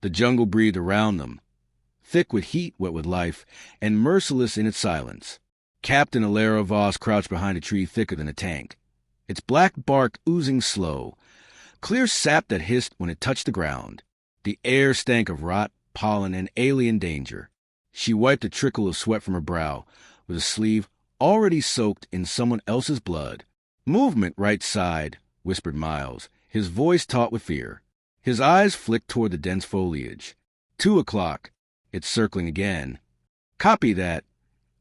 The jungle breathed around them, thick with heat, wet with life, and merciless in its silence. Captain Alara Voss crouched behind a tree thicker than a tank, its black bark oozing slow, clear sap that hissed when it touched the ground. The air stank of rot, pollen, and alien danger. She wiped a trickle of sweat from her brow, with a sleeve already soaked in someone else's blood. "Movement, right side," whispered Miles, his voice taut with fear. His eyes flicked toward the dense foliage. 2 o'clock. It's circling again. "Copy that,"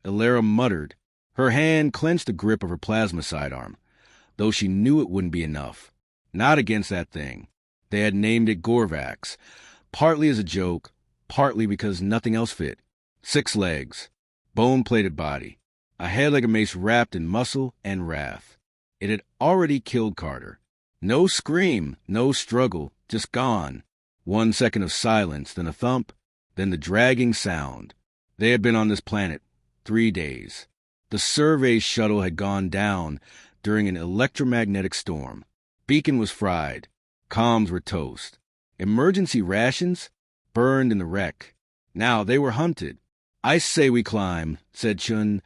Alara muttered. Her hand clenched the grip of her plasma sidearm, though she knew it wouldn't be enough. Not against that thing. They had named it Gorvax, partly as a joke, partly because nothing else fit. 6 legs, bone-plated body, a head like a mace wrapped in muscle and wrath. It had already killed Carter. No scream, no struggle, just gone. 1 second of silence, then a thump, then the dragging sound. They had been on this planet 3 days. The survey shuttle had gone down during an electromagnetic storm. Beacon was fried. Comms were toast. Emergency rations burned in the wreck. Now they were hunted. "I say we climb," said Chun,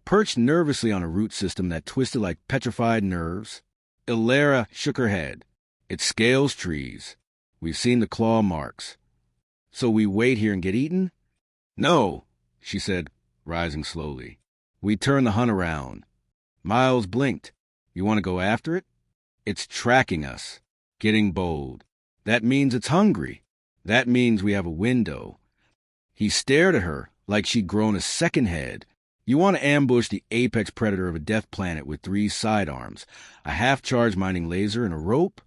perched nervously on a root system that twisted like petrified nerves. Alara shook her head. "It scales trees. We've seen the claw marks. So we wait here and get eaten?" "No," she said, rising slowly. "We turn the hunt around." Miles blinked. "You want to go after it?" "It's tracking us. Getting bold. That means it's hungry. That means we have a window." He stared at her like she'd grown a second head. "You want to ambush the apex predator of a death planet with 3 sidearms, a half-charged mining laser, and a rope?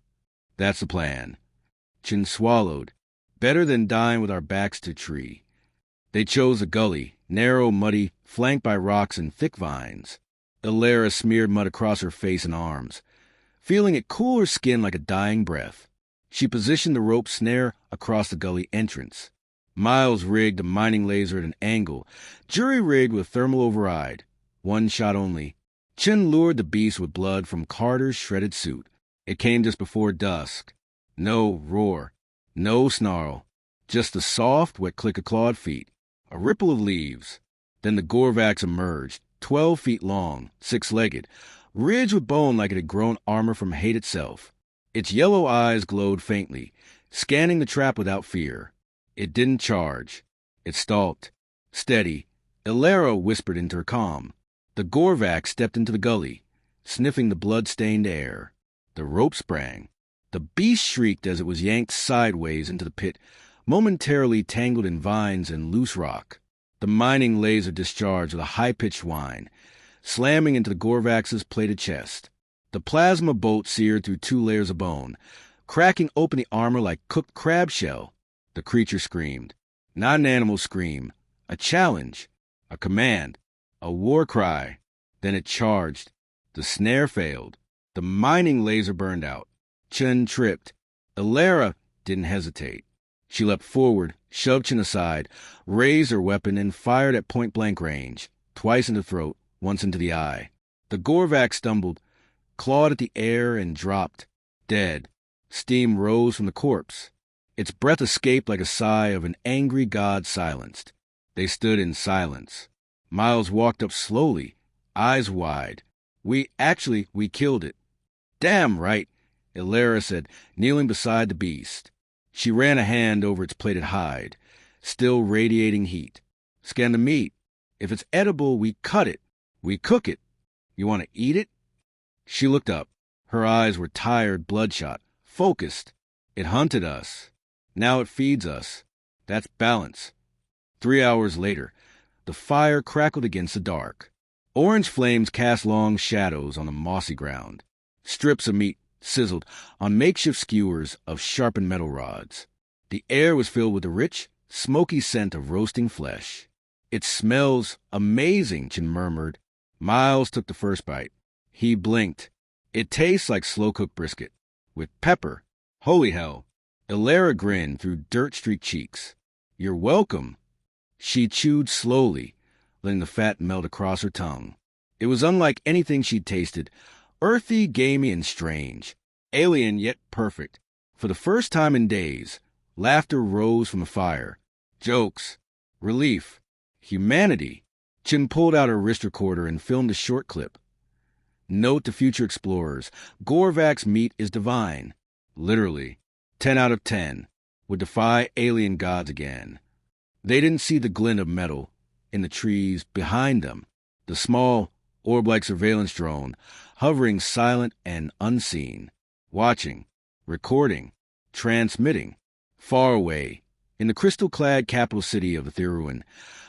That's the plan." Chin swallowed. "Better than dying with our backs to tree." They chose a gully, narrow, muddy, flanked by rocks and thick vines. Alara smeared mud across her face and arms, feeling it cool her skin like a dying breath. She positioned the rope snare across the gully entrance. Miles rigged a mining laser at an angle, jury-rigged with thermal override. 1 shot only. Chin lured the beast with blood from Carter's shredded suit. It came just before dusk. No roar, no snarl, just the soft, wet click of clawed feet, a ripple of leaves. Then the Gorvax emerged, 12 feet long, 6-legged, ridged with bone like it had grown armor from hate itself. Its yellow eyes glowed faintly, scanning the trap without fear. It didn't charge. It stalked. Steady. Alara whispered into her comm. The Gorvax stepped into the gully, sniffing the blood-stained air. The rope sprang. The beast shrieked as it was yanked sideways into the pit, momentarily tangled in vines and loose rock. The mining laser discharged with a high-pitched whine, slamming into the Gorvax's plated chest. The plasma bolt seared through 2 layers of bone, cracking open the armor like cooked crab shell. The creature screamed. Not an animal scream. A challenge. A command. A war cry. Then it charged. The snare failed. The mining laser burned out. Chun tripped. Alara didn't hesitate. She leapt forward, shoved Chin aside, raised her weapon, and fired at point-blank range, twice in the throat, once into the eye. The Gorvax stumbled, clawed at the air, and dropped, dead. Steam rose from the corpse. Its breath escaped like a sigh of an angry god silenced. They stood in silence. Miles walked up slowly, eyes wide. We killed it." "Damn right," Alara said, kneeling beside the beast. She ran a hand over its plated hide, still radiating heat. "Scan the meat. If it's edible, we cut it. We cook it. You want to eat it?" She looked up. Her eyes were tired, bloodshot, focused. "It hunted us. Now it feeds us. That's balance." 3 hours later, the fire crackled against the dark. Orange flames cast long shadows on the mossy ground. Strips of meat sizzled on makeshift skewers of sharpened metal rods. The air was filled with the rich, smoky scent of roasting flesh. "It smells amazing," Chin murmured. Miles took the first bite. He blinked. "It tastes like slow-cooked brisket. With pepper. Holy hell." Alara grinned through dirt-streaked cheeks. "You're welcome." She chewed slowly, letting the fat melt across her tongue. It was unlike anything she'd tasted, earthy, gamey, and strange. Alien, yet perfect. For the first time in days, Laughter rose from the fire. Jokes. Relief. Humanity. Chin pulled out her wrist recorder and filmed a short clip. Note to future explorers, Gorvak's meat is divine. Literally. 10 out of 10. Would defy alien gods again. They didn't see the glint of metal in the trees behind them. The small, orb-like surveillance drone, hovering silent and unseen. Watching. Recording. Transmitting. Far away, in the crystal-clad capital city of the Theruan,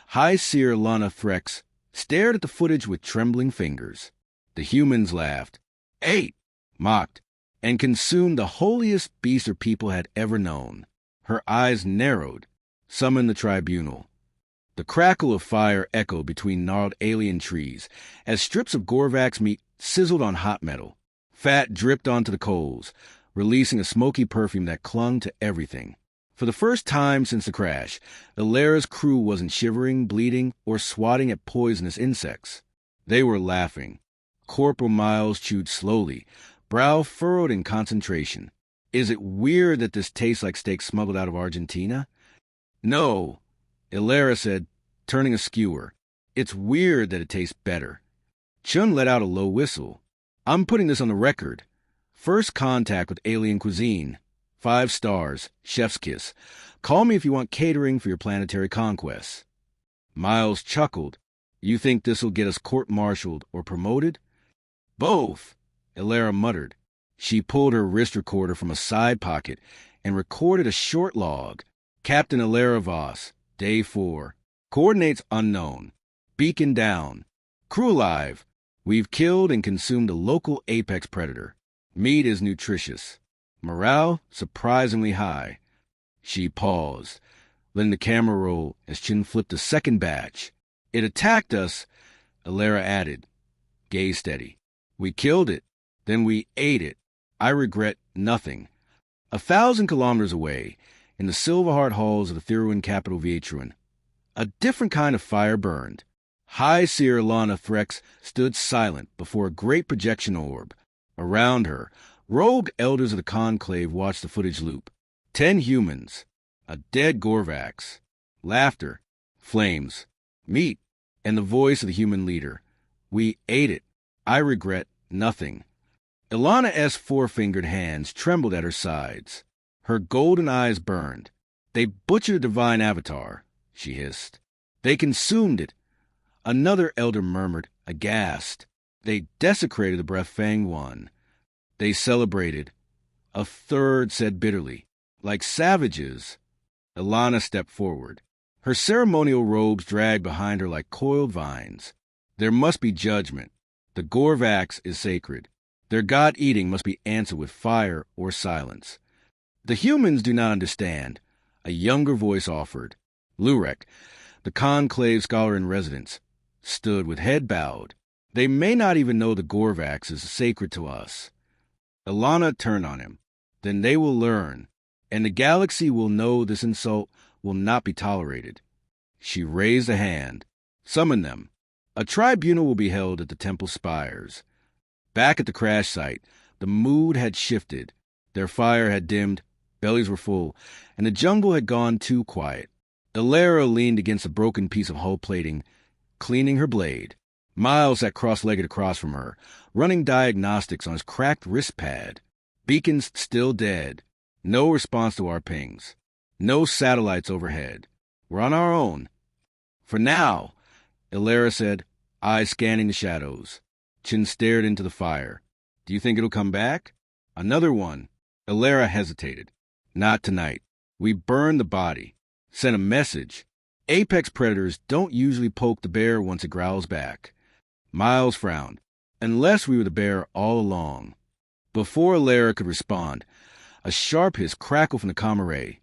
High Seer Lana Threx stared at the footage with trembling fingers. The humans laughed, ate, mocked, and consumed the holiest beast her people had ever known. Her eyes narrowed, summoned the tribunal. The crackle of fire echoed between gnarled alien trees as strips of Gorvak's meat sizzled on hot metal. Fat dripped onto the coals, releasing a smoky perfume that clung to everything. For the first time since the crash, Ilara's crew wasn't shivering, bleeding, or swatting at poisonous insects. They were laughing. Corporal Miles chewed slowly, brow furrowed in concentration. Is it weird that this tastes like steak smuggled out of Argentina? No, Ilara said, turning a skewer. It's weird that it tastes better. Chun let out a low whistle. I'm putting this on the record. First contact with alien cuisine. 5 stars, chef's kiss. Call me if you want catering for your planetary conquests. Miles chuckled. You think this'll get us court-martialed or promoted? Both, Ilara muttered. She pulled her wrist recorder from a side pocket and recorded a short log. Captain Ilara Voss, Day 4. Coordinates unknown. Beacon down. Crew alive. We've killed and consumed a local apex predator. Meat is nutritious. Morale surprisingly high. She paused, letting the camera roll as Chin flipped a second batch. It attacked us, Ilara added. Gaze steady. We killed it. Then we ate it. I regret nothing. 1,000 kilometers away, in the Silverheart halls of the Theruan capital Vietruan, a different kind of fire burned. High Seer Lana Threx stood silent before a great projection orb. Around her, rogue elders of the conclave watched the footage loop. 10 humans, a dead Gorvax, laughter, flames, meat, and the voice of the human leader. We ate it. I regret nothing. Ilana S. four-fingered hands trembled at her sides. Her golden eyes burned. They butchered a divine avatar, she hissed. They consumed it. Another elder murmured, aghast. They desecrated the breath Fang won. They celebrated. A third said bitterly, like savages. Ilana stepped forward. Her ceremonial robes dragged behind her like coiled vines. There must be judgment. The Gorvax is sacred. Their god-eating must be answered with fire or silence. The humans do not understand, a younger voice offered. Lurek, the conclave scholar in residence, stood with head bowed. They may not even know the Gorvax is sacred to us. Ilana turned on him. Then they will learn, and the galaxy will know this insult will not be tolerated. She raised a hand. Summon them. A tribunal will be held at the temple spires. Back at the crash site, the mood had shifted. Their fire had dimmed, bellies were full, and the jungle had gone too quiet. Ilara leaned against a broken piece of hull plating, cleaning her blade. Miles sat cross-legged across from her, running diagnostics on his cracked wrist pad. Beacons still dead. No response to our pings. No satellites overhead. We're on our own. For now, Ilara said, eyes scanning the shadows. Chin stared into the fire. Do you think it'll come back? Another one. Ilara hesitated. Not tonight. We burned the body. Sent a message. Apex predators don't usually poke the bear once it growls back. Miles frowned. Unless we were the bear all along. Before Ilara could respond, a sharp hiss crackled from the comm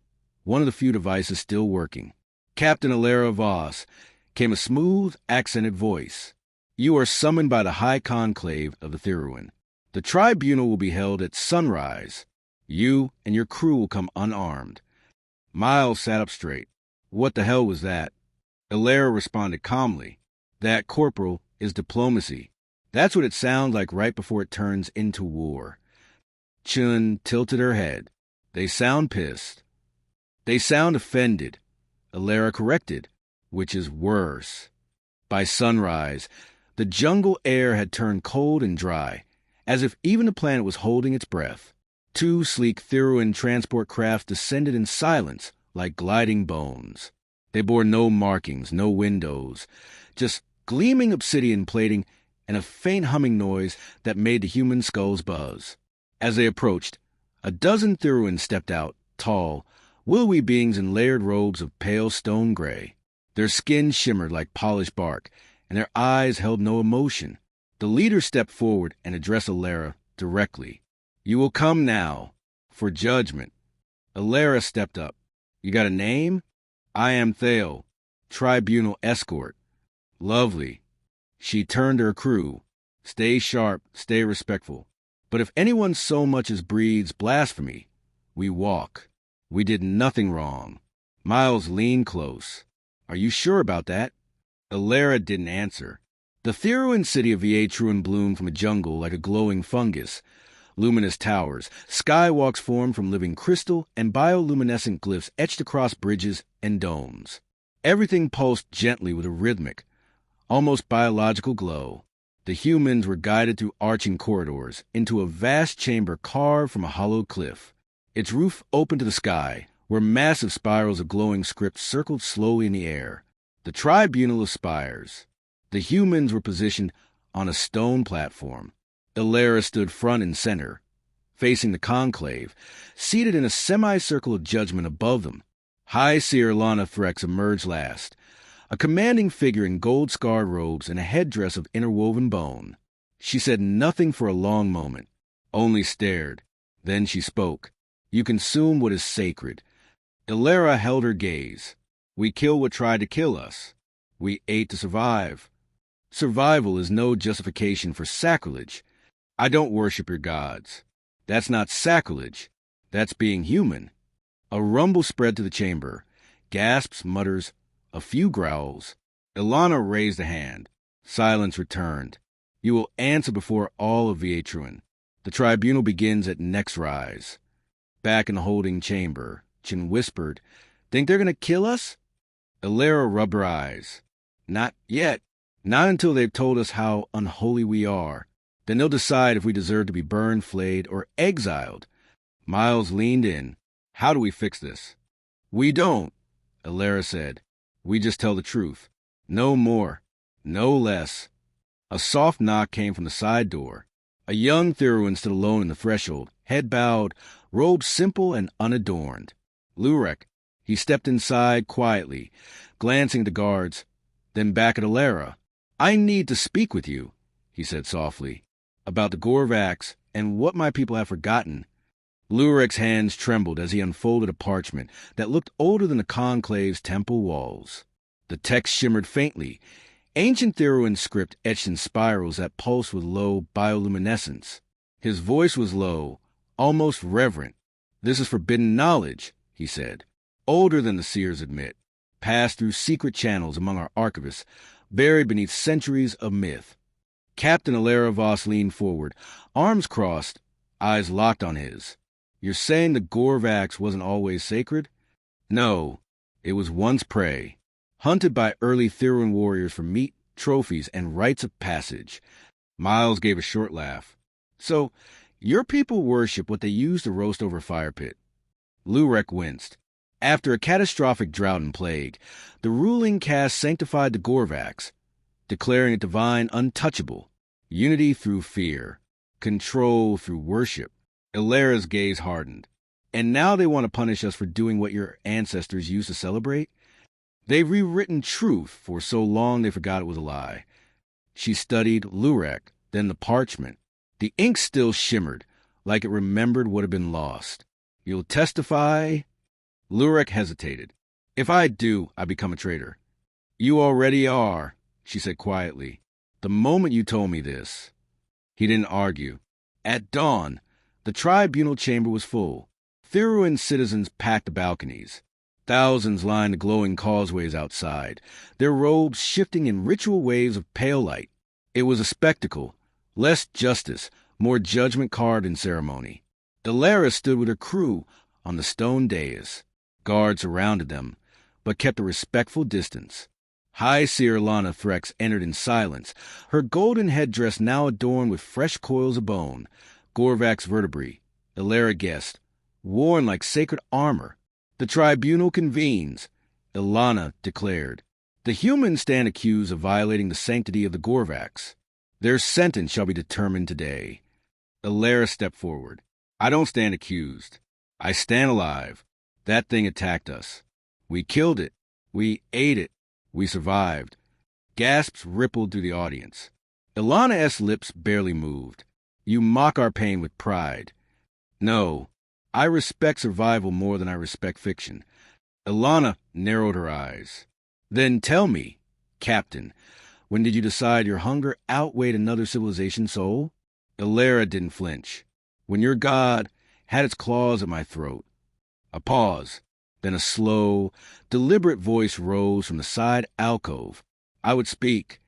one of the few devices still working. Captain Ilara Voss, came a smooth, accented voice. You are summoned by the High Conclave of the Theruan. The tribunal will be held at sunrise. You and your crew will come unarmed. Miles sat up straight. What the hell was that? Ilara responded calmly. That, Corporal, is diplomacy. That's what it sounds like right before it turns into war. Chun tilted her head. They sound pissed. They sound offended. Alara corrected, which is worse. By sunrise, the jungle air had turned cold and dry, as if even the planet was holding its breath. 2 sleek Theruan transport crafts descended in silence like gliding bones. They bore no markings, no windows, just gleaming obsidian plating and a faint humming noise that made the human skulls buzz. As they approached, a dozen Theruans stepped out, tall, willowy beings in layered robes of pale stone gray. Their skin shimmered like polished bark, and their eyes held no emotion. The leader stepped forward and addressed Alara directly. "You will come now, for judgment." Alara stepped up. "You got a name?" "I am Thale, Tribunal Escort." "Lovely." She turned to her crew. "Stay sharp, stay respectful. But if anyone so much as breathes blasphemy, we walk. We did nothing wrong." Miles leaned close. "Are you sure about that?" Alara didn't answer. The Theruan city of Vietruan bloomed from a jungle like a glowing fungus. Luminous towers, skywalks formed from living crystal, and bioluminescent glyphs etched across bridges and domes. Everything pulsed gently with a rhythmic, almost biological glow. The humans were guided through arching corridors into a vast chamber carved from a hollowed cliff. Its roof opened to the sky, where massive spirals of glowing script circled slowly in the air. The Tribunal of Spires. The humans were positioned on a stone platform. Alara stood front and center, facing the conclave, seated in a semicircle of judgment above them. High Seer Lana Threx emerged last, a commanding figure in gold-scarred robes and a headdress of interwoven bone. She said nothing for a long moment, only stared. Then she spoke. "You consume what is sacred." Alara held her gaze. "We kill what tried to kill us. We ate to survive. Survival is no justification for sacrilege. I don't worship your gods. That's not sacrilege. That's being human." A rumble spread to the chamber. Gasps, mutters, a few growls. Ilana raised a hand. Silence returned. "You will answer before all of Vietruan. The tribunal begins at next rise." Back in the holding chamber, Chin whispered, "Think they're going to kill us?" Alara rubbed her eyes. "Not yet. Not until they've told us how unholy we are. Then they'll decide if we deserve to be burned, flayed, or exiled." Miles leaned in. "How do we fix this?" "We don't," Alara said. "We just tell the truth. No more. No less." A soft knock came from the side door. A young Theruan stood alone in the threshold, head bowed, robed simple and unadorned. Lurek. He stepped inside quietly, glancing at the guards, then back at Alara. "I need to speak with you," he said softly, "about the Gorvax and what my people have forgotten." Lurek's hands trembled as he unfolded a parchment that looked older than the conclave's temple walls. The text shimmered faintly, ancient Theruan script etched in spirals that pulsed with low bioluminescence. His voice was low, almost reverent. "This is forbidden knowledge," he said, "older than the seers admit, passed through secret channels among our archivists, buried beneath centuries of myth." Captain Alara Voss leaned forward, arms crossed, eyes locked on his. "You're saying the Gorvax wasn't always sacred?" "No, it was once prey, hunted by early Theruan warriors for meat, trophies, and rites of passage." Miles gave a short laugh. "So, your people worship what they use to roast over a fire pit." Lurek winced. After a catastrophic drought and plague, the ruling caste sanctified the Gorvax, declaring it divine, untouchable, unity through fear, control through worship. Alara's gaze hardened. "And now they want to punish us for doing what your ancestors used to celebrate? They've rewritten truth for so long they forgot it was a lie." She studied Lurek, then the parchment. The ink still shimmered, like it remembered what had been lost. "You'll testify?" Lurek hesitated. "If I do, I become a traitor." "You already are," she said quietly. "The moment you told me this." He didn't argue. At dawn, the tribunal chamber was full. Theruan citizens packed the balconies. Thousands lined the glowing causeways outside, their robes shifting in ritual waves of pale light. It was a spectacle, less justice, more judgment carved in ceremony. Alara stood with her crew on the stone dais. Guards surrounded them, but kept a respectful distance. High Seer Lana Threx entered in silence, her golden headdress now adorned with fresh coils of bone, Gorvax vertebrae. Illyra guessed, worn like sacred armor. The tribunal convenes, Ilana declared. The humans stand accused of violating the sanctity of the Gorvax. Their sentence shall be determined today. Illyra stepped forward. I don't stand accused. I stand alive. That thing attacked us. We killed it. We ate it. We survived. Gasps rippled through the audience. Ilana's lips barely moved. You mock our pain with pride. No, I respect survival more than I respect fiction. Ilana narrowed her eyes. Then tell me, Captain, when did you decide your hunger outweighed another civilization's soul? Illyra didn't flinch. When your god had its claws at my throat. A pause. Then a slow, deliberate voice rose from the side alcove. I would speak.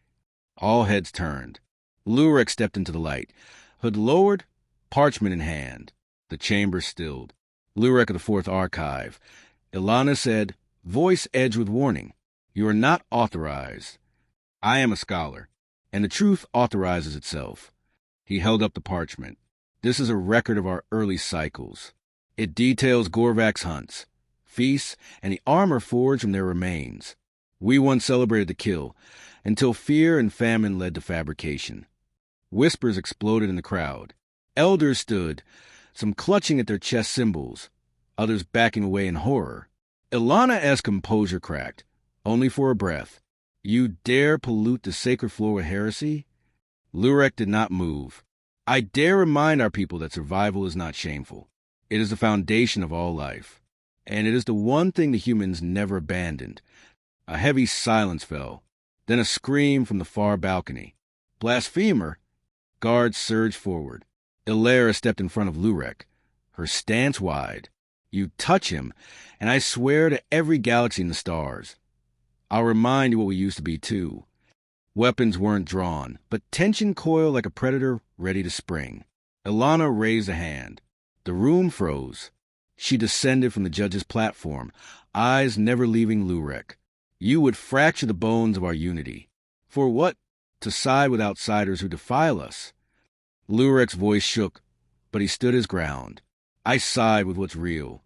All heads turned. Lurek stepped into the light, hood lowered, parchment in hand. The chamber stilled. Lurek of the Fourth Archive. Ilana said, voice edged with warning. You are not authorized. I am a scholar, and the truth authorizes itself. He held up the parchment. This is a record of our early cycles. It details Gorvax hunts, feasts, and the armor forged from their remains. We once celebrated the kill, until fear and famine led to fabrication. Whispers exploded in the crowd. Elders stood, some clutching at their chest symbols, others backing away in horror. Ilana's composure cracked, only for a breath. You dare pollute the sacred floor with heresy? Lurek did not move. I dare remind our people that survival is not shameful. It is the foundation of all life. And it is the one thing the humans never abandoned. A heavy silence fell, then a scream from the far balcony. Blasphemer! Guards surged forward. Illyra stepped in front of Lurek, her stance wide. You touch him, and I swear to every galaxy in the stars. I'll remind you what we used to be, too. Weapons weren't drawn, but tension coiled like a predator ready to spring. Ilana raised a hand. The room froze. She descended from the judge's platform, eyes never leaving Lurek. You would fracture the bones of our unity. For what? To side with outsiders who defile us. Lurek's voice shook, but he stood his ground. I side with what's real.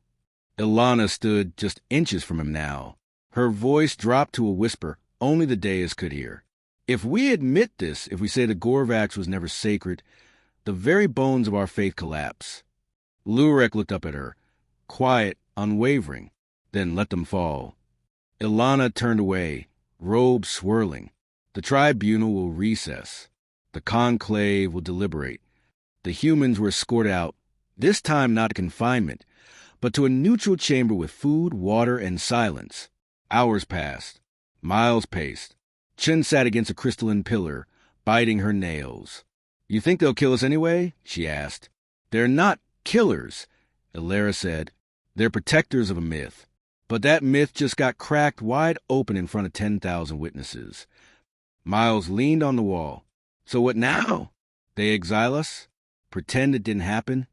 Ilana stood just inches from him now. Her voice dropped to a whisper only the Deus could hear. If we admit this, if we say the Gorvax was never sacred, the very bones of our faith collapse. Lurek looked up at her, quiet, unwavering, then let them fall. Ilana turned away, robe swirling. The tribunal will recess. The conclave will deliberate. The humans were escorted out, this time not to confinement, but to a neutral chamber with food, water, and silence. Hours passed. Miles paced. Chen sat against a crystalline pillar, biting her nails. You think they'll kill us anyway? She asked. They're not killers, Illyra said. They're protectors of a myth. But that myth just got cracked wide open in front of 10,000 witnesses. Miles leaned on the wall. So what now? They exile us? Pretend it didn't happen?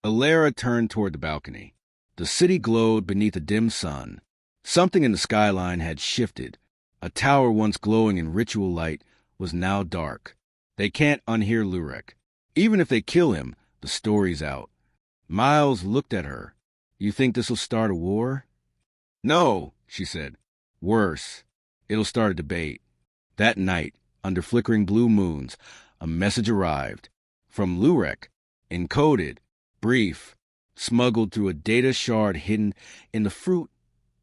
Illyra turned toward the balcony. The city glowed beneath a dim sun. Something in the skyline had shifted. A tower once glowing in ritual light was now dark. They can't unhear Lurek. Even if they kill him, the story's out. Miles looked at her. You think this'll start a war? No, she said. Worse. It'll start a debate. That night, under flickering blue moons, a message arrived. From Lurek, encoded, brief, smuggled through a data shard hidden in the fruit,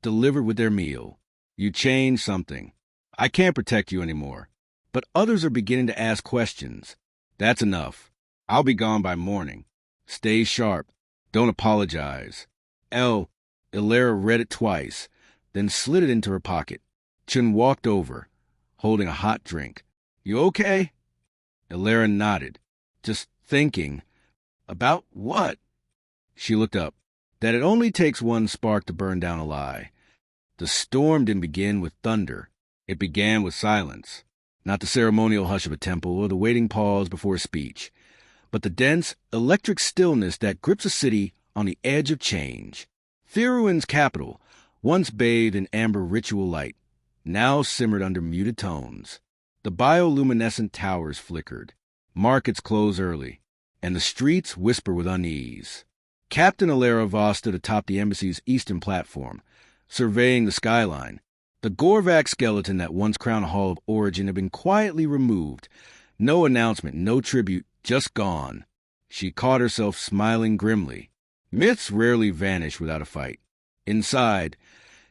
delivered with their meal. You changed something. I can't protect you anymore. But others are beginning to ask questions. That's enough. I'll be gone by morning. Stay sharp. Don't apologize. Illyra read it twice, then slid it into her pocket. Chen walked over, holding a hot drink. You okay? Illyra nodded. Just thinking. About what? She looked up. That it only takes one spark to burn down a lie. The storm didn't begin with thunder. It began with silence. Not the ceremonial hush of a temple or the waiting pause before a speech, but the dense, electric stillness that grips a city on the edge of change. Theruin's capital, once bathed in amber ritual light, now simmered under muted tones. The bioluminescent towers flickered. Markets close early, and the streets whisper with unease. Captain Alara Voss stood atop the embassy's eastern platform, surveying the skyline. The Gorvac skeleton that once crowned Hall of Origin had been quietly removed. No announcement, no tribute, just gone. She caught herself smiling grimly. Myths rarely vanish without a fight. Inside,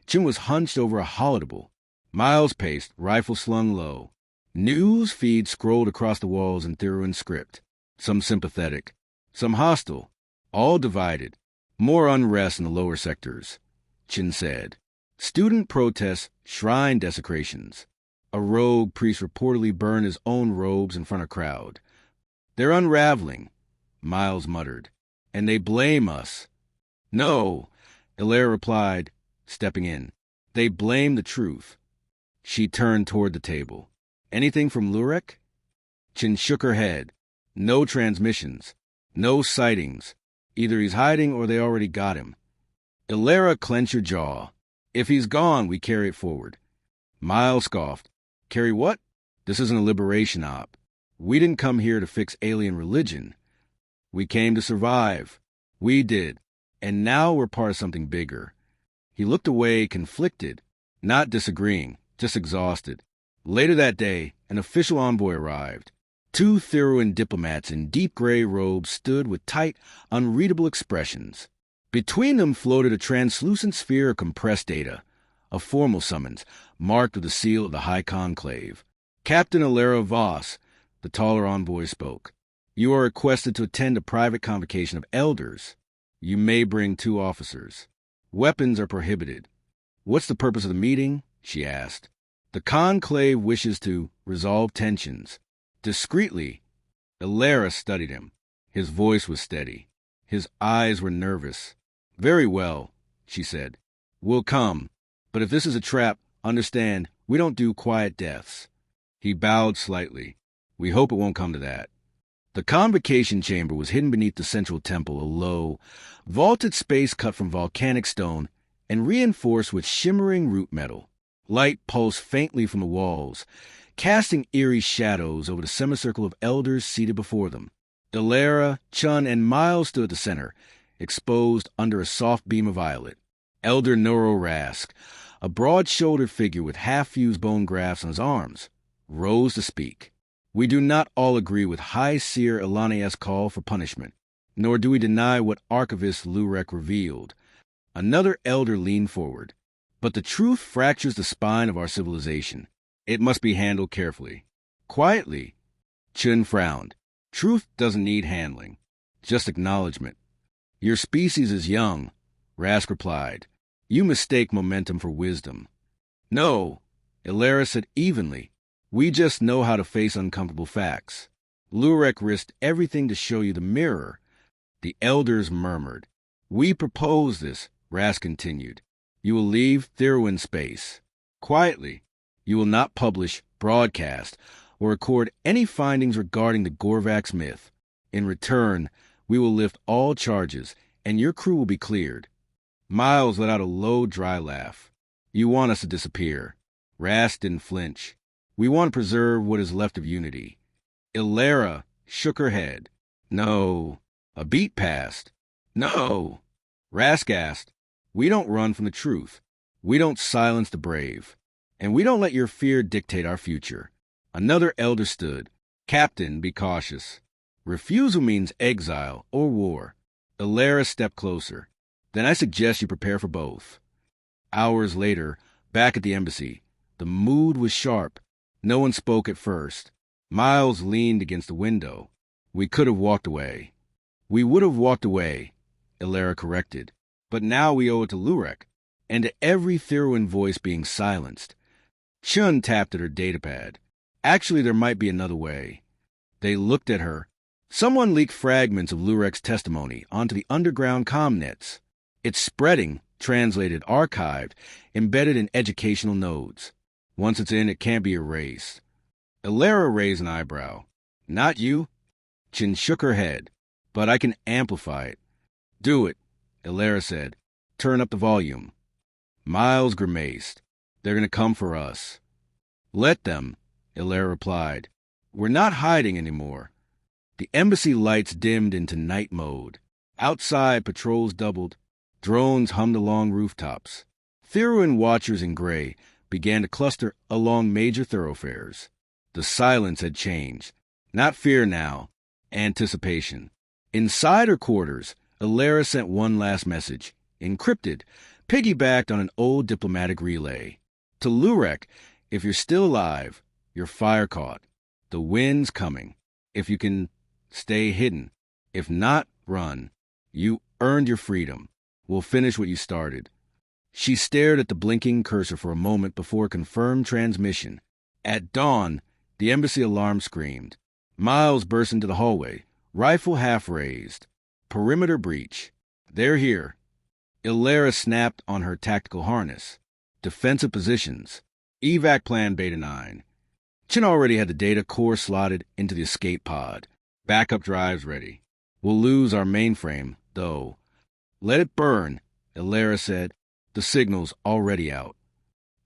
Jim was hunched over a holodeable. Miles paced, rifle slung low. News feeds scrolled across the walls in Theruin script. Some sympathetic, some hostile, all divided. More unrest in the lower sectors, Chin said. Student protests, shrine desecrations. A rogue priest reportedly burned his own robes in front of crowd. They're unraveling, Miles muttered. And they blame us. No, Hilaire replied, stepping in. They blame the truth. She turned toward the table. Anything from Lurek? Chin shook her head. No transmissions. No sightings. Either he's hiding or they already got him. Hilaire clenched her jaw. If he's gone, we carry it forward. Miles scoffed. Carry what? This isn't a liberation op. We didn't come here to fix alien religion. We came to survive. We did. And now we're part of something bigger. He looked away, conflicted, not disagreeing, just exhausted. Later that day, an official envoy arrived. 2 Theruin diplomats in deep gray robes stood with tight, unreadable expressions. Between them floated a translucent sphere of compressed data, a formal summons, marked with the seal of the High Conclave. Captain Alara Voss, the taller envoy spoke. You are requested to attend a private convocation of elders. You may bring 2 officers. Weapons are prohibited. What's the purpose of the meeting? She asked. The conclave wishes to resolve tensions. Discreetly, Alara studied him. His voice was steady. His eyes were nervous. Very well, she said. We'll come. But if this is a trap, understand, we don't do quiet deaths. He bowed slightly. We hope it won't come to that. The convocation chamber was hidden beneath the central temple, a low, vaulted space cut from volcanic stone and reinforced with shimmering root metal. Light pulsed faintly from the walls, casting eerie shadows over the semicircle of elders seated before them. Hilaire, Chun, and Miles stood at the center, exposed under a soft beam of violet. Elder Noro Rask, a broad-shouldered figure with half-fused bone grafts on his arms, rose to speak. We do not all agree with High Seer Elania's call for punishment, nor do we deny what Archivist Lurek revealed. Another elder leaned forward. But the truth fractures the spine of our civilization. It must be handled carefully. Quietly. Chun frowned. Truth doesn't need handling, just acknowledgement. Your species is young, Rask replied. You mistake momentum for wisdom. No, Hilaire said evenly. We just know how to face uncomfortable facts. Lurek risked everything to show you the mirror. The elders murmured. We propose this, Rask continued. You will leave Theruin space. Quietly. You will not publish, broadcast, or record any findings regarding the Gorvax myth. In return, we will lift all charges, and your crew will be cleared. Miles let out a low, dry laugh. You want us to disappear. Rask didn't flinch. We want to preserve what is left of unity. Hilaire shook her head. No. A beat passed. No. Rask asked. We don't run from the truth. We don't silence the brave. And we don't let your fear dictate our future. Another elder stood. Captain, be cautious. Refusal means exile or war. Hilaire stepped closer. Then I suggest you prepare for both. Hours later, back at the embassy, the mood was sharp. No one spoke at first. Miles leaned against the window. We could have walked away. We would have walked away, Hilaire corrected. But now we owe it to Lurek, and to every Theruin voice being silenced. Chun tapped at her datapad. Actually, there might be another way. They looked at her. Someone leaked fragments of Lurek's testimony onto the underground comnets. It's spreading, translated, archived, embedded in educational nodes. Once it's in, it can't be erased. Hilaire raised an eyebrow. Not you. Chin shook her head. But I can amplify it. Do it, Hilaire said. turn up the volume. Miles grimaced. They're going to come for us. Let them, Ilera replied. We're not hiding anymore. The embassy lights dimmed into night mode. Outside, patrols doubled. Drones hummed along rooftops. Theruan watchers in gray began to cluster along major thoroughfares. The silence had changed. Not fear now, anticipation. Inside her quarters, Ilera sent one last message, encrypted, piggybacked on an old diplomatic relay. To Lurek, if you're still alive, you're fire caught. The wind's coming. If you can, stay hidden. If not, run. You earned your freedom. We'll finish what you started. She stared at the blinking cursor for a moment before confirmed transmission. At dawn, the embassy alarm screamed. Miles burst into the hallway, rifle half raised. Perimeter breach. They're here. Ilera snapped on her tactical harness. Defensive positions. Evac plan Beta 9. Chin already had the data core slotted into the escape pod. Backup drives ready. We'll lose our mainframe, though. Let it burn, Ilera said. The signal's already out.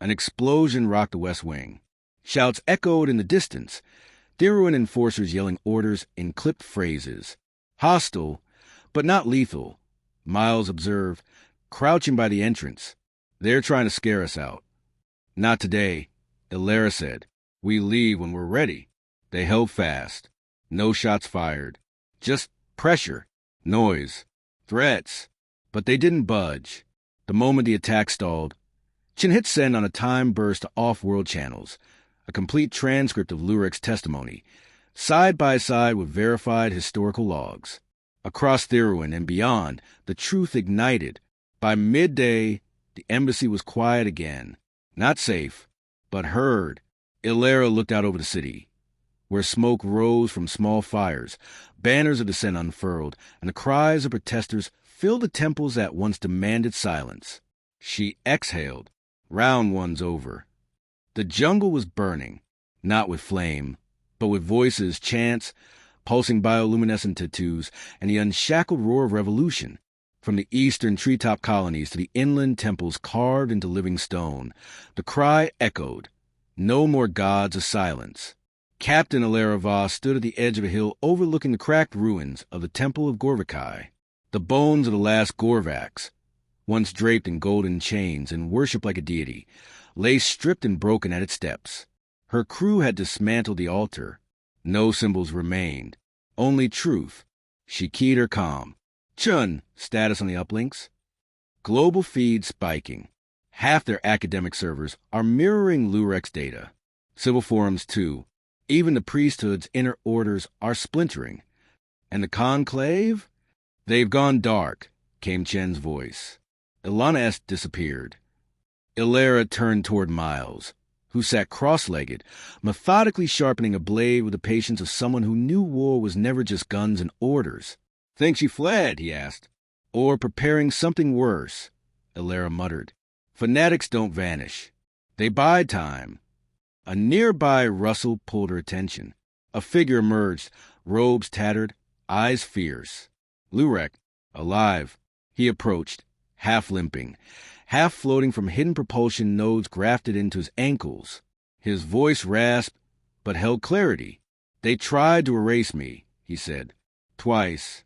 An explosion rocked the West Wing. Shouts echoed in the distance. Theruan enforcers yelling orders in clipped phrases. Hostile, but not lethal. Miles observed, crouching by the entrance. They're trying to scare us out. Not today, Ilera said. We leave when we're ready. They held fast. No shots fired. Just pressure, noise, threats. But they didn't budge. The moment the attack stalled, Chin hit send on a time burst to off-world channels, a complete transcript of Lurek's testimony, side by side with verified historical logs. Across Theruan and beyond, the truth ignited. By midday, the embassy was quiet again. Not safe, but heard. Ilera looked out over the city, where smoke rose from small fires, banners of dissent unfurled, and the cries of protesters filled the temples that once demanded silence. She exhaled. Round one's over. The jungle was burning, not with flame, but with voices, chants, pulsing bioluminescent tattoos, and the unshackled roar of revolution. From the eastern treetop colonies to the inland temples carved into living stone, the cry echoed. No more gods of silence. Captain Ilera Voss stood at the edge of a hill overlooking the cracked ruins of the Temple of Korth'Zai. The bones of the last Gorvax, once draped in golden chains and worshipped like a deity, lay stripped and broken at its steps. Her crew had dismantled the altar. No symbols remained, only truth. She keyed her comm. Chun, status on the uplinks. Global feed spiking. Half their academic servers are mirroring Lurek's data. Civil forums, too. Even the priesthood's inner orders are splintering. And the conclave? They've gone dark, came Chen's voice. Ilana S. disappeared. Ilera turned toward Miles, who sat cross-legged, methodically sharpening a blade with the patience of someone who knew war was never just guns and orders. Think she fled, he asked. Or preparing something worse, Ilera muttered. Fanatics don't vanish. They bide time. A nearby rustle pulled her attention. A figure emerged, robes tattered, eyes fierce. Lurek, alive. He approached, half limping, half floating from hidden propulsion nodes grafted into his ankles. His voice rasped, but held clarity. They tried to erase me, he said. Twice.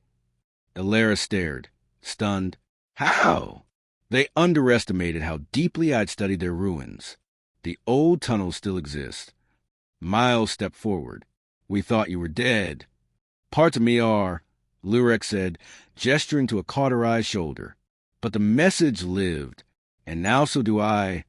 Ilera stared, stunned. How? They underestimated how deeply I'd studied their ruins. The old tunnels still exist. Miles stepped forward. We thought you were dead. Parts of me are, Lurek said, gesturing to a cauterized shoulder. But the message lived, and now so do I.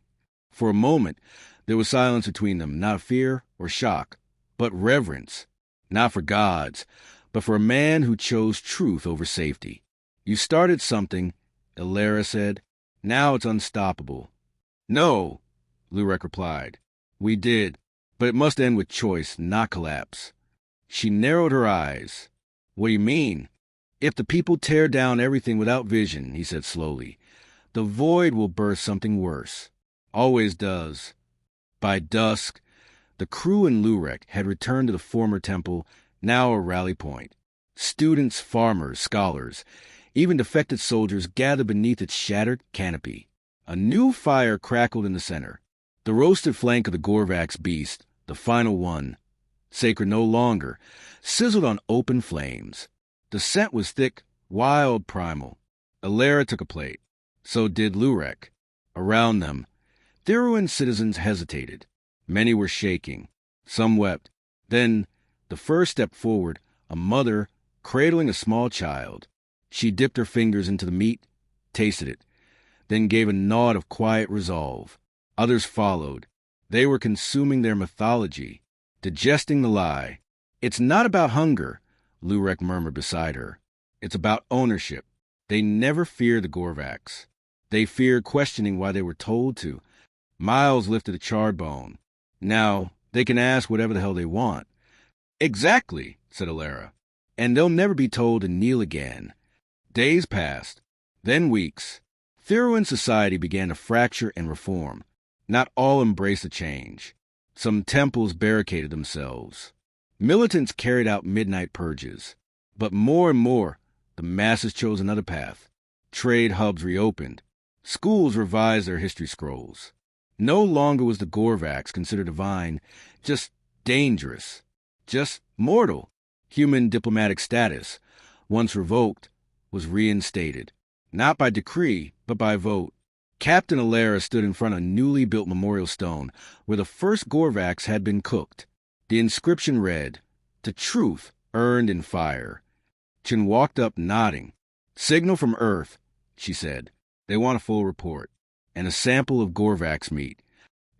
For a moment, there was silence between them, not fear or shock, but reverence. Not for gods, but for a man who chose truth over safety. You started something, Ilera said. Now it's unstoppable. No, Lurek replied. We did, but it must end with choice, not collapse. She narrowed her eyes. What do you mean? If the people tear down everything without vision, he said slowly, the void will birth something worse. Always does. By dusk, the crew in Lurek had returned to the former temple, now a rally point. Students, farmers, scholars, Even defected soldiers gathered beneath its shattered canopy. A new fire crackled in the center. The roasted flank of the Gorvax beast, the final one, sacred no longer, sizzled on open flames. The scent was thick, wild, primal. Alara took a plate. So did Lurek. Around them, Theruan citizens hesitated. Many were shaking. Some wept. Then, the first step forward, a mother cradling a small child. She dipped her fingers into the meat, tasted it, then gave a nod of quiet resolve. Others followed. They were consuming their mythology, digesting the lie. It's not about hunger, Lurek murmured beside her. It's about ownership. They never fear the Gorvax. They fear questioning why they were told to. Miles lifted a charred bone. Now, they can ask whatever the hell they want. Exactly, said Alara. And they'll never be told to kneel again. Days passed, then weeks. Theruan society began to fracture and reform. Not all embraced the change. Some temples barricaded themselves. Militants carried out midnight purges. But more and more, the masses chose another path. Trade hubs reopened. Schools revised their history scrolls. No longer was the Gorvax considered divine, just dangerous, just mortal. Human diplomatic status, once revoked, was reinstated. Not by decree, but by vote. Captain Alara stood in front of a newly built memorial stone where the first Gorvax had been cooked. The inscription read, "To truth earned in fire." Chin walked up nodding. "Signal from Earth," she said. "They want a full report. And a sample of Gorvax meat."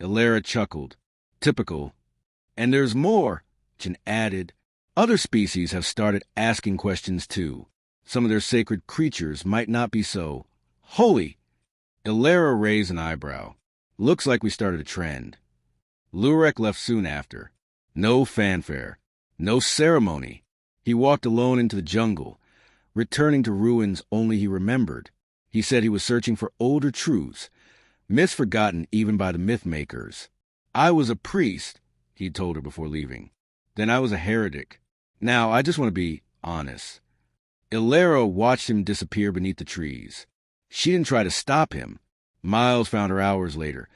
Alara chuckled. "Typical." "And there's more," Chin added. "Other species have started asking questions too. Some of their sacred creatures might not be so holy." Alara raised an eyebrow. "Looks like we started a trend." Lurek left soon after. No fanfare. No ceremony. He walked alone into the jungle, returning to ruins only he remembered. He said he was searching for older truths, myths forgotten even by the myth makers. "I was a priest," he'd told her before leaving. "Then I was a heretic. Now I just want to be honest." Alara watched him disappear beneath the trees. She didn't try to stop him. Miles found her hours later,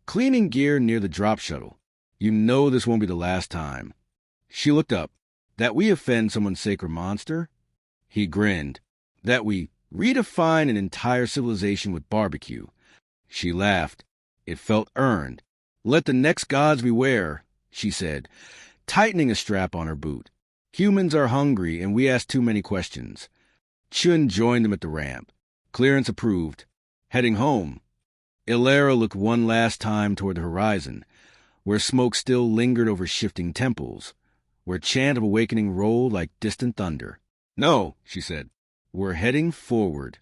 cleaning gear near the drop shuttle. "You know this won't be the last time." She looked up. "That we offend someone's sacred monster?" He grinned. "That we redefine an entire civilization with barbecue." She laughed. It felt earned. "Let the next gods beware," she said, tightening a strap on her boot. "Humans are hungry, and we ask too many questions." Chun joined them at the ramp. Clearance approved. Heading home. Alara looked one last time toward the horizon, where smoke still lingered over shifting temples, where chant of awakening rolled like distant thunder. "No," she said. "We're heading forward."